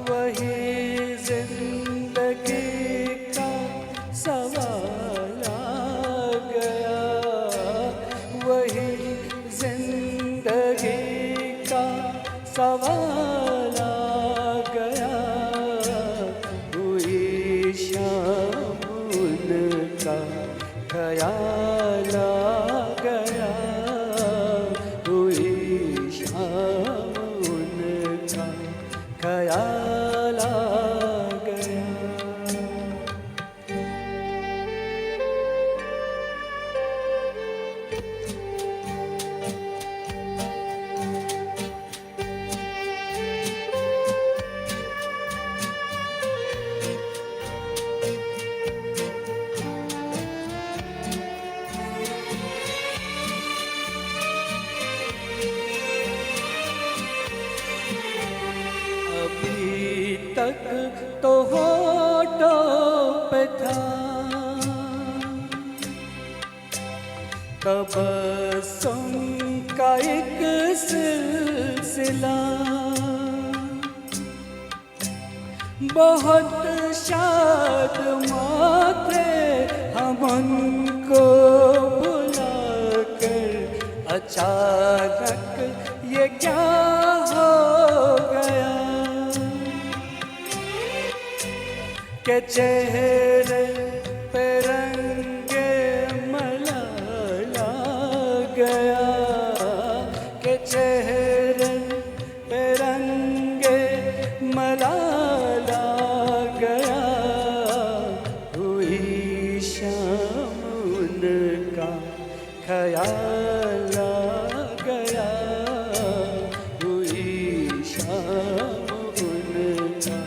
वही जिंदगी का सवाल आ गया, वही जिंदगी का सवाल आ गया। हुई शाम उनका ख्याल आ गया, हुई शाम उनका ख्याल आ गया। अभी तक तो होठों पे था तबस्सुम का एक सिलसिला, बहुत शादमां थे हम उनको बुलाकर। अचानक ये क्या हो गया के चेहरे पे रंगे मलाल आ गया, के चेहरे पे रंगे मलाल आ गया। हुई शाम उनका ख्याल आ गया, हुई शाम उनका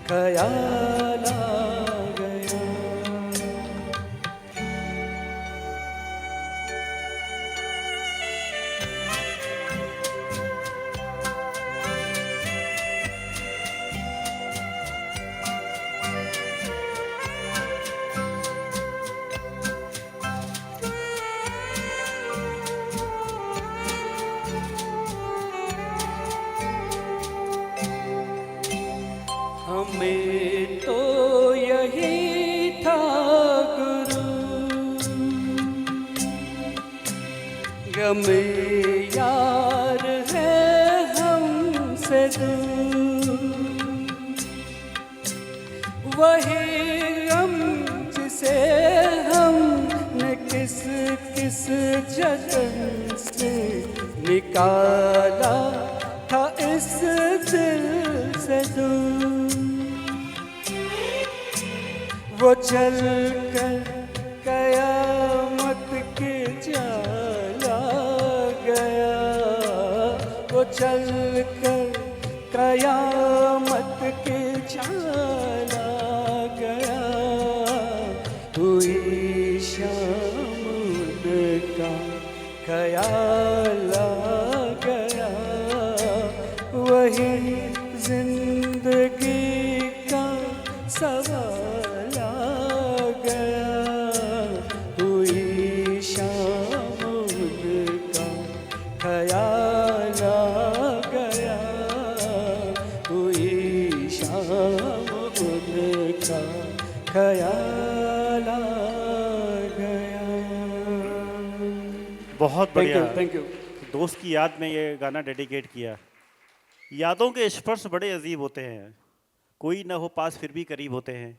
ख्याल आ गया। हमें तो यही था गुरु, गमे यार है हमसे दूर। वही गम जिसे हमने किस किस जतन से निकाला था इस दिल से दूर। वो चल कर कयामत के चला गया, वो चल कर कयामत के चला गया। हुई शाम उनका ख्याल आ गया, वही जिंदगी का सवाल आ गया। हुई शाम उनका ख्याल आ गया, हुई शाम उनका ख्याल आ गया। बहुत बढ़िया। Thank you. दोस्त की याद में ये गाना डेडिकेट किया। यादों के स्पर्श बड़े अजीब होते हैं, कोई ना हो पास फिर भी करीब होते हैं।